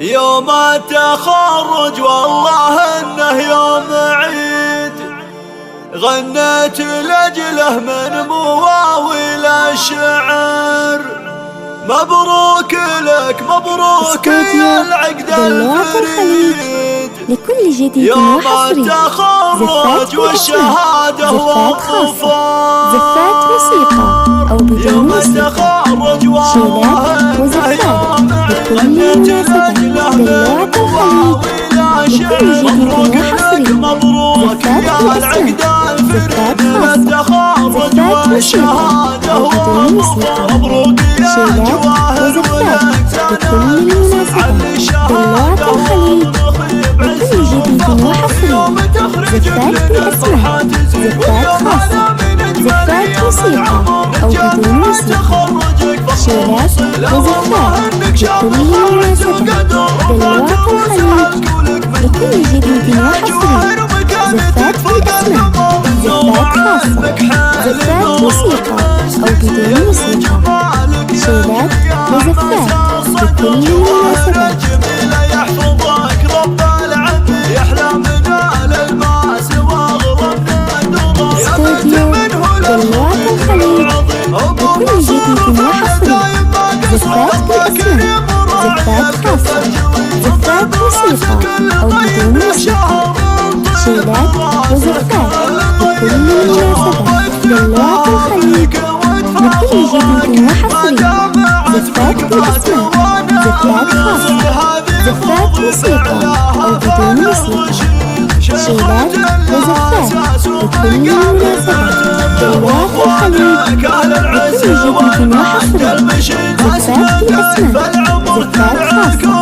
يوم التخرج والله انه يوم عيد، غنيت لاجله من مواويل الشعر. مبروك لك مبروك يا العقد الفريد، لكل جديد يوم وحصري. التخرج والشهادة والظفار، زفات موسيقى أو بدون موسيقى، شيلات وزفات لكل مناسبة. دلوعة الخليج لكل جديد وحصري. مبروك يا العقد الفريد، التخرج والشهادة والظفار. مبروك يا جواهر وزفات لكل مناسبة. دلوعة الخليج لكل جديد وحصري. زفات بالأسماء، زفات خاصة، زفات موسيقى أو بدون موسيقى، شيلات وزفات لكل مناسبة. دلوعة الخليج لكل جديد وحصري. زفات بالأسماء، زفات خاصة، زفات موسيقى أو بدون موسيقى، شيلات وزفات لكل مناسبة. استوديو دلوعة الخليج لكل جديد وحصري. زفات بالأسماء، زفات خاصة، زفات موسيقى أو بدون موسيقى، شيلات وزفات لكل مناسبة. دلوعة الخليج لكل جديد وحصري. زفات بالأسماء، زفات خاصة، زفات موسيقى أو بدون موسيقى، شيلات وزفات لكل مناسبة. دلوعة الخليج لكل جديد وحصري. زفات بالأسماء، زفات خاصة.